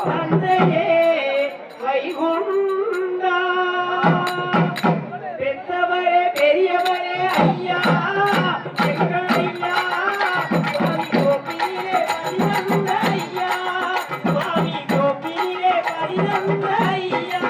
தந்தையே வைகுண்டா பெற்றவரே பெரியவரே ஐயா எங்கள் ஐயா சுவாமி கோப்பிலே பதினந்த ஐயா சுவாமி கோப்பிலே பதினந்த ஐயா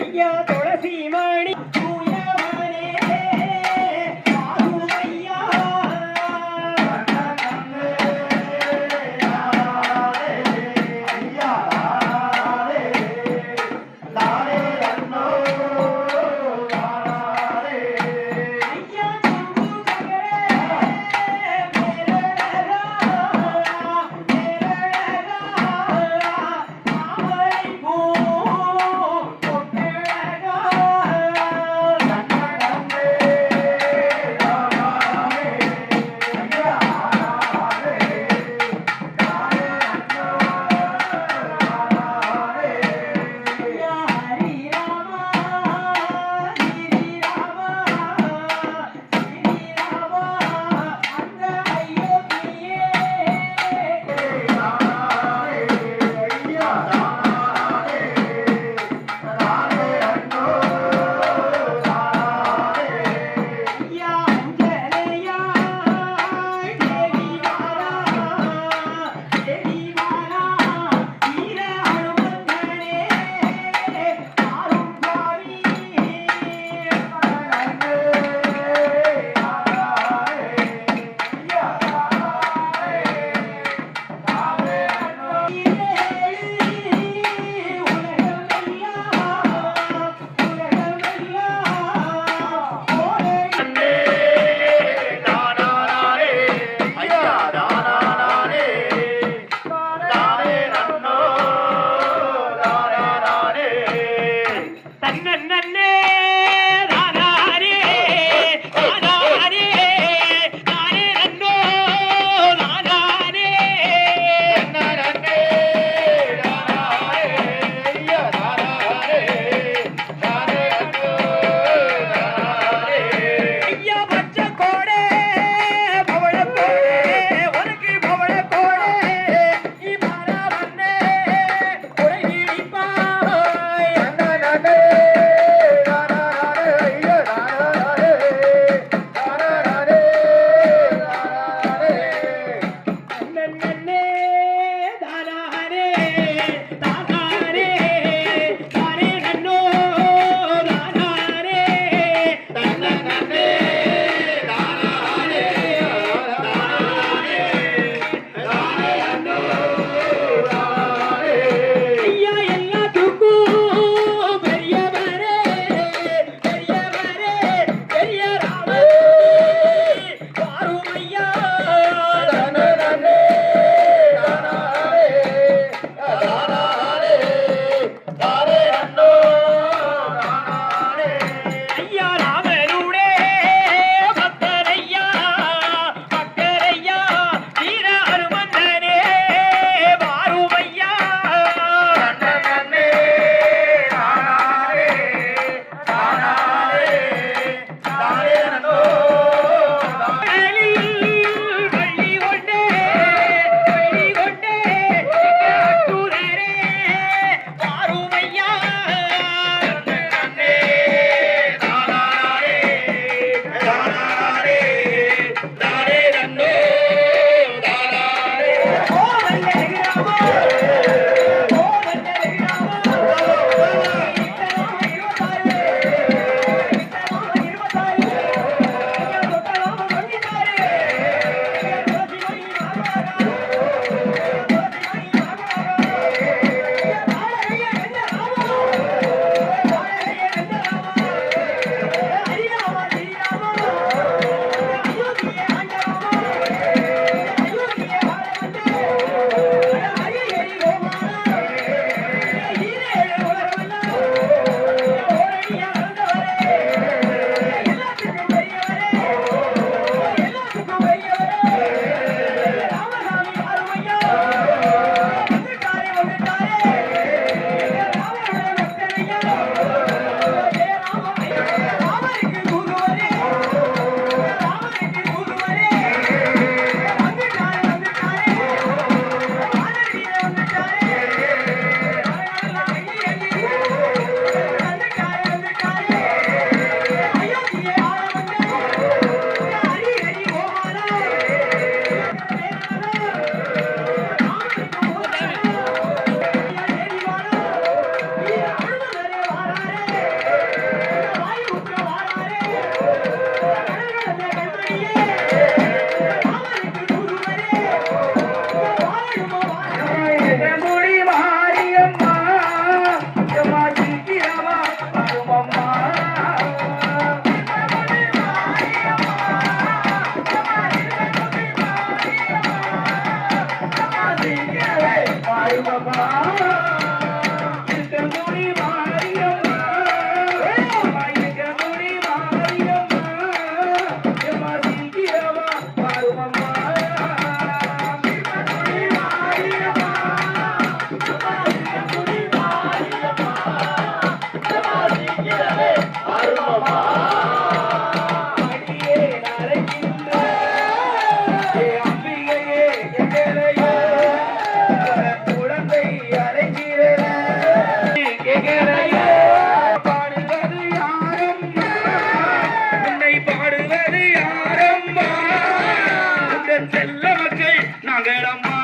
ஐயா துளசி மணி தூயவனே ஆகும் ஐயா ஐயா சம்பு சக்கரே மேலடரா இருக்கங்குடி மாரியம்மா இருக்கங்குடி மாரியம்மா எம்மா சீக்கிரமா வருமம்மா இருக்கங்குடி மாரியம்மா இருக்கங்குடி மாரியம்மா எம்மா சீக்கிரமே வருமம்மா அடியே நரைக்கின்ற ஏ அம்பிகையே எங்களையே குழந்தை அழைக்கிறேன் கேட்கிறேன் பாடுவது யாரம்மா உன்னை பாடுவது யாரம்மா உங்கள் செல்ல மக்கள் நாங்களம்மா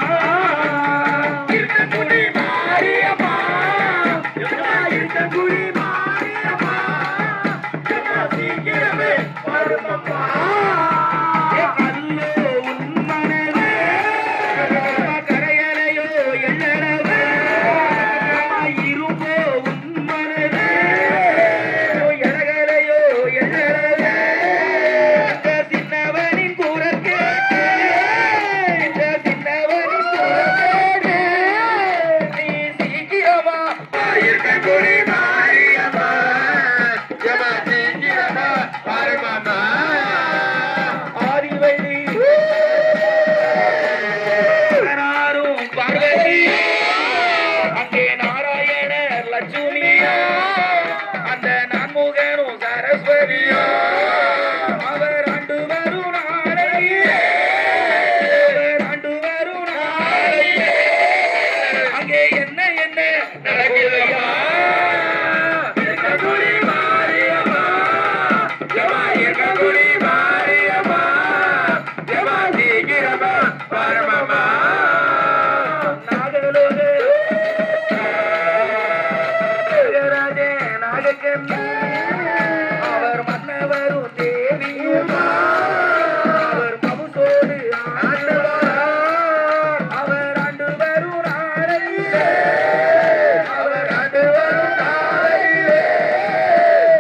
இருக்கங்குடி மாரியம்மா இருக்கங்குடி மாரியம்மா எம்மா சீக்கிரமே வருமம்மா கல்லோ உன் மனதே கரையலையோ எள்ளளவே இரும்போ உன் மனதே எழகலையோ எள்ளளவே இந்த சின்னவனின் குரல் கேட்டு இந்த சின்னவனின் குரல் கேட்டு நீ சீக்கிரமா இருக்கங்குடி மாரியம்மா எம்மா சீக்கிரமா வருமம்மா ஆதிவள்ளி நாரும் பார்வதி அங்கே நாராயணர் லட்சுமியா அந்த நான்முகனும் சரஸ்வதியா அவர் ஆண்டு வரும் நாளையே அவர் ஆண்டு வரும் நாளையே அங்கே என்ன என்ன நடக்குதையா இருக்கங்குடி மாரியம்மா எம்மா இருக்கங்குடி மாரியம்மா எம்மா சீக்கிரமா வருமம்மா நாகலோகே நாகராஜே நாகக்கண்ணி அவர் மன்னவரும் தேவியுமா அவர் மவுசோடு ஆண்டவார் அவர் ஆண்டு வரும் நாளையிலே அவர் ஆண்டு வரும் நாளையிலே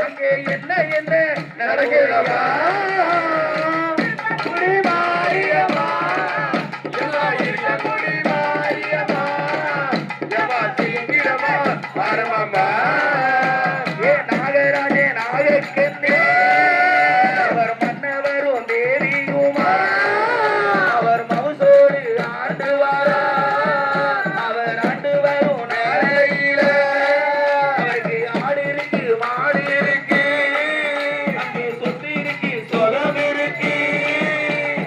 அங்கே என்ன என்ன நடக்கிறதா இருக்கங்குடி மாரியம்மா எம்மா இருக்கங்குடி மாரியம்மா எம்மா சீக்கிரமா வருமம்மா ஏ நாகராஜே நாகக்கண்ணே அவர் மன்னவரும் தேவியுமா அவர் மவுசோடு ஆண்டு வாரார் அவர் ஆண்டு வரும் நாளையில அவருக்கு ஆடு இருக்கு மாடு இருக்கு அங்கே சொத்து இருக்கு சொலம் இருக்கு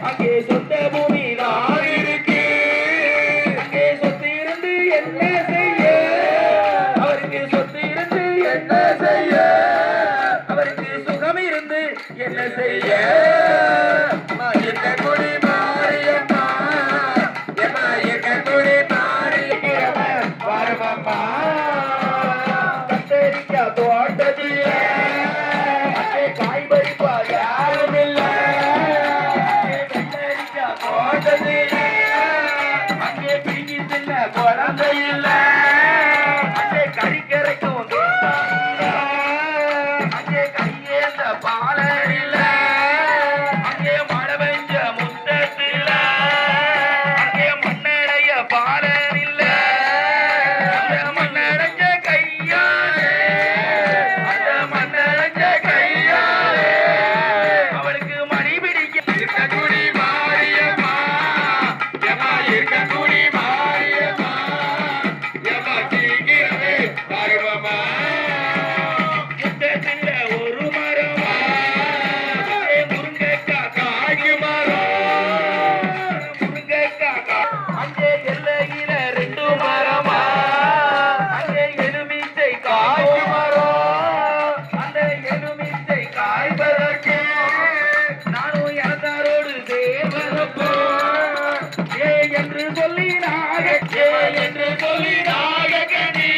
அங்கே சொந்த பூமி நாடு இருக்கு அங்கே சொத்து இருந்து என்ன செய்ய அவருக்கு சொத்து இருந்து என்ன செய்ய அவருக்கு சுகம் இருந்து என்ன செய்ய அம்மா இருக்கங்குடி மாரியம்மா எம்மா இருக்கங்குடி மாரியம்மா வருமம்மா கத்தரிக்காய் தோட்டத்தில அங்கே காய் பறிப்பா யாரும் இல்ல கத்தரிக்காய் தோட்டத்தில அங்கே பிடிங்கி தின்ன குழந்தை இல்ல அங்கே கறிக்கரைக்கும் அங்கே கையேந்த பாலர் இல்ல அங்கே மழை பெஞ்ச முத்தத்தில அங்கே மண்ணடைய பாலர் இல்ல அந்த மண்ணடைஞ்ச கையாலே அந்த மண்ணடைஞ்ச கையாலே அவளுக்கு மணி பிடிக்க இருக்கங்குடி மாரியம்மா எம்மா இருக்கங்குடி மாரியம்மா எம்மா சீக்கிரமே வருமம்மா முத்தத்தில ஒரு மரமா முருங்கைக்காய் காய்க்கு மரம் முருங்கைக்காய் அங்கே எல்லையில ரெண்டு மரமா அங்கே எலுமிச்சை காய்க்கு மரம் அந்த எலுமிச்சை காய்ப்பதற்கு நானும் எனதாரோடு தேவதப்போ ஏ என்று சொல்லி நாகே என்று சொல்லி நாகக்கனி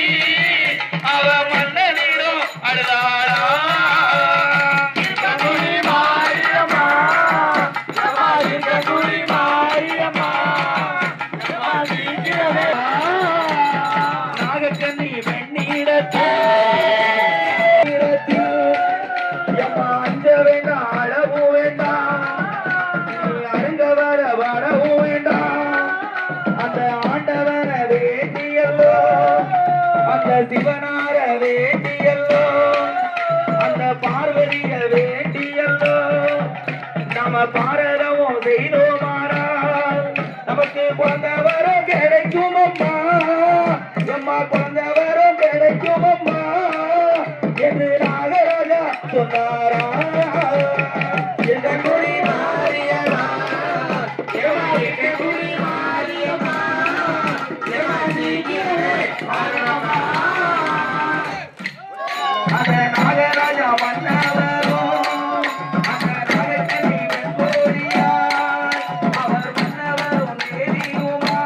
அவ மன்னனிடம் அழுதாளா இருக்கங்குடி மாரியம்மா எம்மா இருக்கங்குடி மாரியம்மா எம்மா சீக்கிரமே நாகக்கண்ணி பெண்ணிடத்தில் எம்மா அஞ்ச வேண்டாம் அழவும் வேண்டாம் நீ அருங்க வர வரவும் வேண்டாம் அந்த ஆண்டவனை சிவனார வேண்டியல்லோ அந்த பார்வதிய வேண்டியல்லோ நம்ம பாரதமும் செய்தோமானால் நமக்கு குழந்தவரும் கிடைக்கும் அம்மா எம்மா குழந்தவரும் கிடைக்கும் அம்மா என்று நாகராஜா சொன்னாரா எங்க குடி மாரியம்மா எம்மா எங்க குடி மாரியம்மா எம்மா சீக்கிரமே மாரியம்மா அந்த நாகராஜா மன்னவரும் அந்த நாகக்கன்னி வெண்கோடியார் அவர் மன்னவரும் தேவியுமா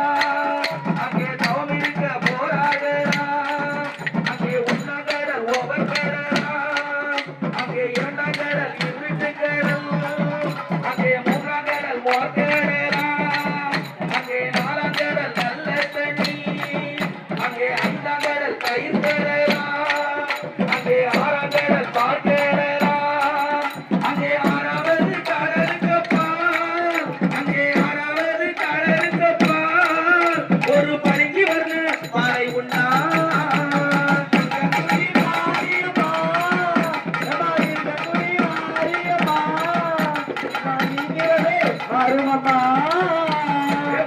அங்கே தவம் இருக்க போராடலாம் அங்கே உண்ணகடல் ஒவ்வொருக்கடலாம் அங்கே இரண்டாம் கடல் இருட்டு கடல் அங்கே மூன்றாம் கடல் மோர்கடலாம் அங்கே நாலாம் கடல் நல்ல தண்ணி அங்கே ஐந்தாம் கடல் கயிறு கடலாம் அங்கே ஆறாம் கடல் பார்க்கலாம் அங்கே ஆறாவது கடலுக்கப்பா அங்கே ஆறாவது கடலுக்கப்பா ஒரு பளிங்கு வர்ண பாறை உண்டா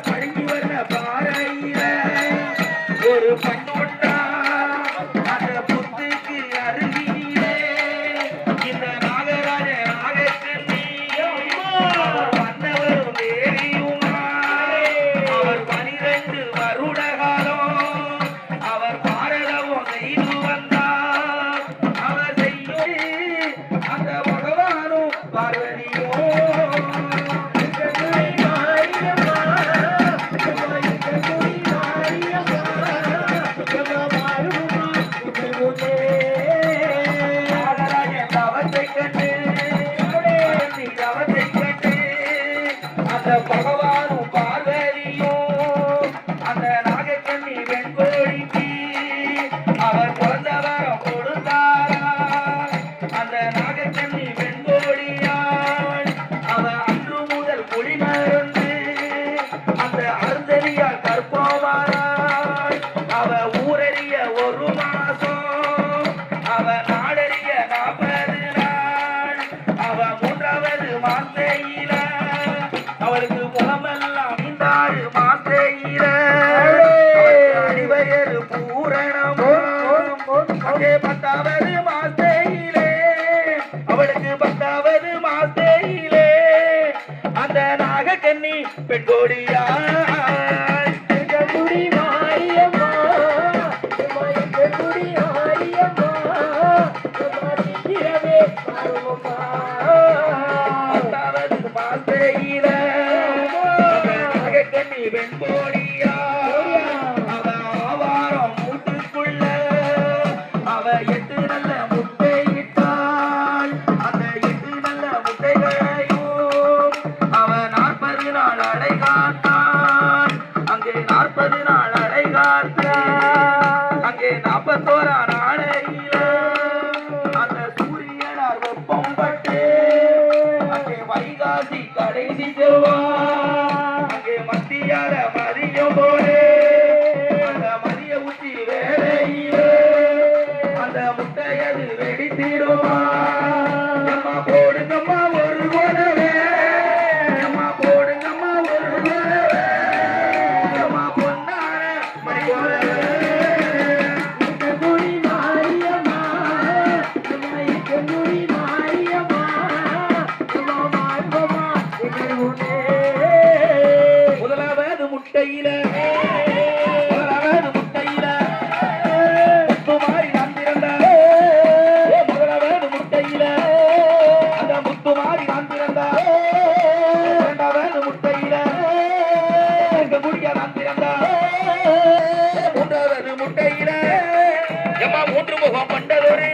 பளிங்கு வர்ண பாறையில ஒரு பண்ணுண்டா அந்த புத்துக்கு அருகிலே இந்த நாகராஜ நாகக்கன்னி அவர் வந்தவரும் தேவியுமா அவர் 12 வருட காலம் அவர் பாரதமும் செய்து வந்தார் அவர் செய்யும் அந்த பகவானும் பார்வதியும் நாகராஜன் தவத்தை கண்டு தவத்தை கண்டு அந்த பகவானும் பார்வதியும் அந்த நாகக்கன்னி வெண்கோழிக்கு அவர் பிறந்த வரம் கொடுத்தாரா அந்த நாகக்கன்னி வெண்கோழியாள் அவர் அன்று முதல் குடிமருந்து அந்த அருந்ததியால் கற்போமானாள் அவ ஊரறிய ஒரு மாசம் அவ நாடறிய 40 நாள் அவ மூன்றாவது மாசையில அவளுக்கு முகமெல்லாம் 5 மாசையில அடிவயறு பூரணமோ அங்கே 10வது மாசையிலே அவளுக்கு 10வது மாசையிலே அந்த நாகக்கன்னி பெண்கோடியா குடி மாரியம்மா குடி மாரியம்மா சீக்கிரமே வருமம்மா 10வது மாசையில நாகக்கன்னி வெண்கோடியா அவ ஆவாரம் மூட்டுக்குள்ள அவ 8 நல்ல முட்டையிட்டாள் அந்த 8 நல்ல முட்டைகளையும் அவ 40 நாள் அடை காத்தான் அங்கே 40 நாள் அடை காத்தான் அங்கே 41 நாளையில அந்த சூரியனார் வெப்பம் பட்டு அங்கே வைகாசி கடைசி செல்வான் அங்கே மத்தியால மதியம் போலே அந்த மதிய உச்சி வேளையில அந்த முட்டையது வெடித்திடுமா அம்மா போடுங்கம்மா ஒரு குணவே அம்மா போடுங்கம்மா ஒரு குணவே அம்மா பொன்னான மணி குணவே குடி மாரியம்மா குடி மாரியம்மா முதலாவது முட்டையில முத்துமாரி நான் பிறந்தார் முதலாவது முட்டையில அந்த முத்துமாரி நான் பிறந்தார் 2வது முட்டையில எங்க முடிய நான் பிறந்தார் 3வது முட்டையில எம்மா 3 முகம் கொண்டதொரு